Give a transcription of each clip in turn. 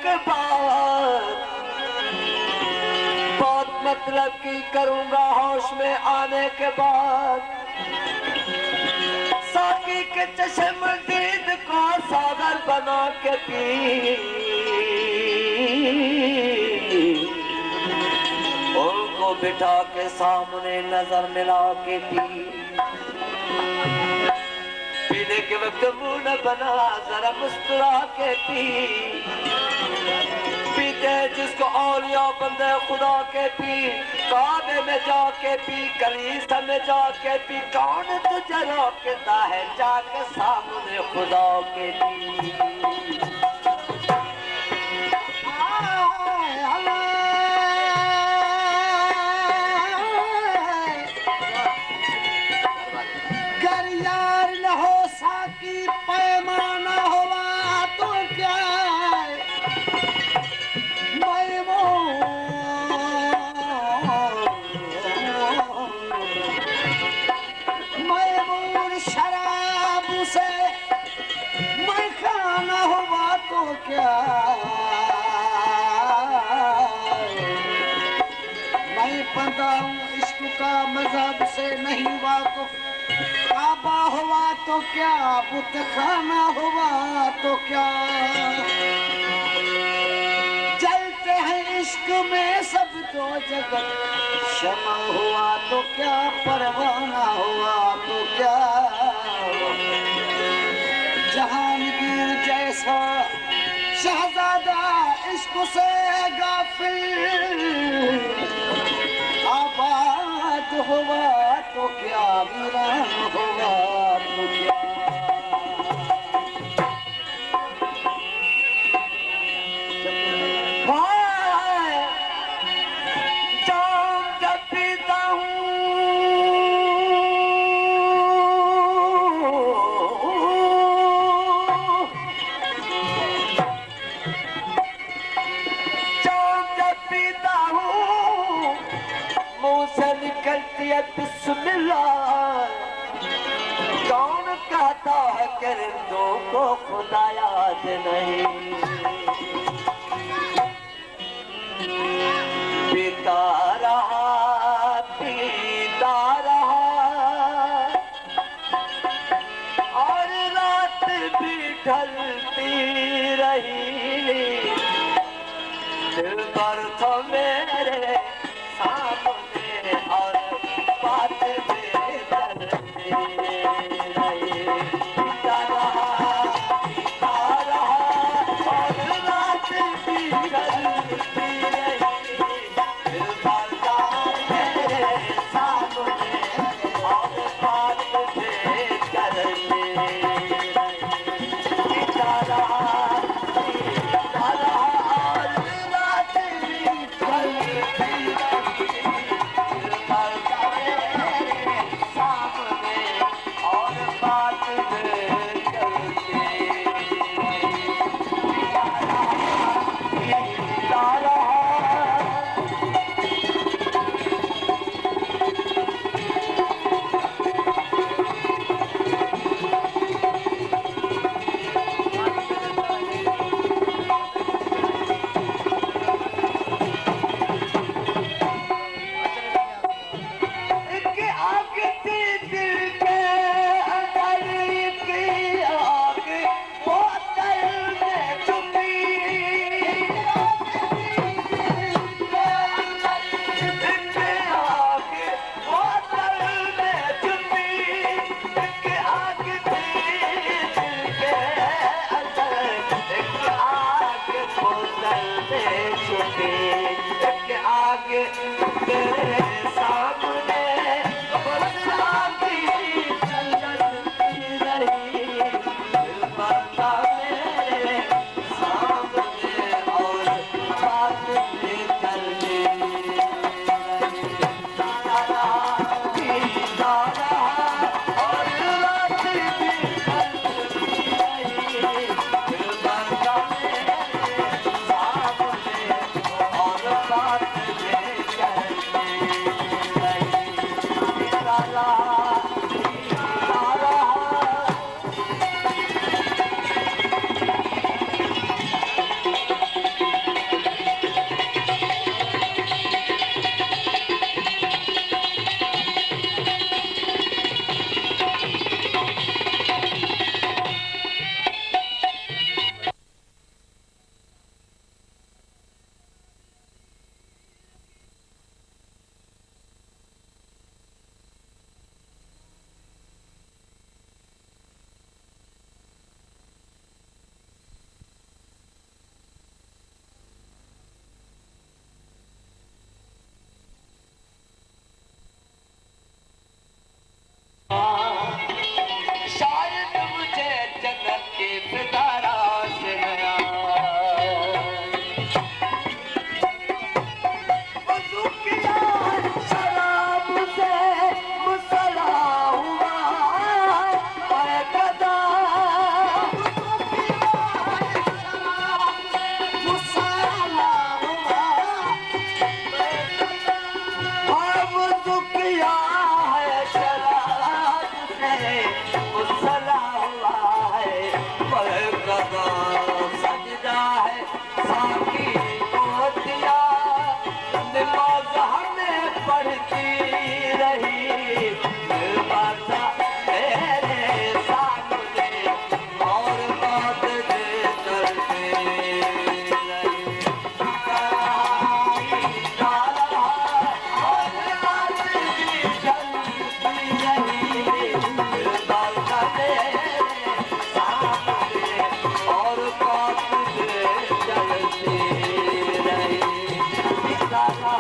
के बाद बहुत मतलब की करूंगा होश में आने के बाद। साकी के चश्मदीद को सागर बना के पी, उनको बिठा के सामने नजर मिला के पी। पीने के वक्त मुंह न बना जरा मुस्कुरा के पी। पीते जिसको औलिया बंदे खुदा के पी, काबे में जाके पी, कलीसा में जाके पी। कौन तुझे रोकता है जाके सामने खुदा के पी। पैमाना हुआ तो क्या मैमून शराब से मैं खाना हुआ तो क्या मैं बंदा हूँ इश्क का मजहब से नहीं वाकुफ। काबा हुआ तो क्या बुत खाना हुआ तो क्या जलते हैं इश्क में सब तो जगत। शमा हुआ तो क्या परवाना हुआ तो क्या जहांगीर जैसा शहजादा इश्क से गाफिल आबाद हुआ तो क्या वीरान हुआ तो क्या। जाम जब पीता हूँ मुंह से निकलती है बिस्मिल्लाह। कौन कहता है परिंदों को खुदा याद नहीं। पीता रहा और रात भी ढलती रही। दिल पर तो मेरे सामने और बात में डरती रही। पीता रहा और रात भी ढलती रही। दिल पर तो मेरे सामने और बात में डरती रही। पीता रहा और रात भी ढलती ने मुसला हुआ है पर कदा सजदा है साकी मोतिया नमाज हमें पढ़ती रही बाता मेरे सामने और बात दे चलते रही तारा और बात भी चलती रही बाता मेरे सामने और बात दे चलती रही तारा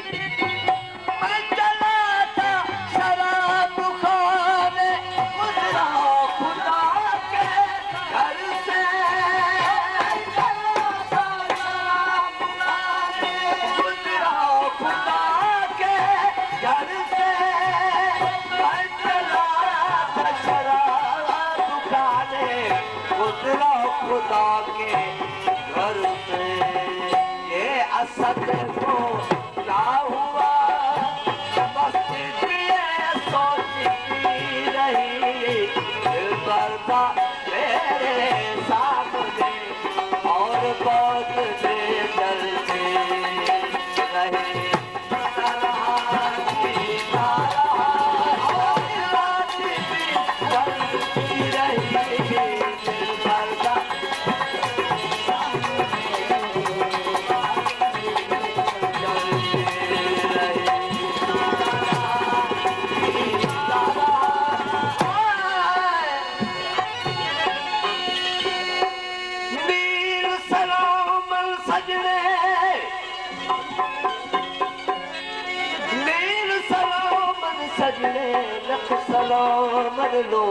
मैं चला था शराब खाने गुजरा खुदा के घर से चला था शराब खाने गुजरा खुदा के घर से मैं चला था शराब खाने गुजरा खुदा के घर से ये असद को ना हुआ मस्ती में सोचती रही बरदा मेरे सामने और बहुत से चलते रहे चलती रही बरदा मीर सलामल सजने मीर सलामल सजने लख सलामल लो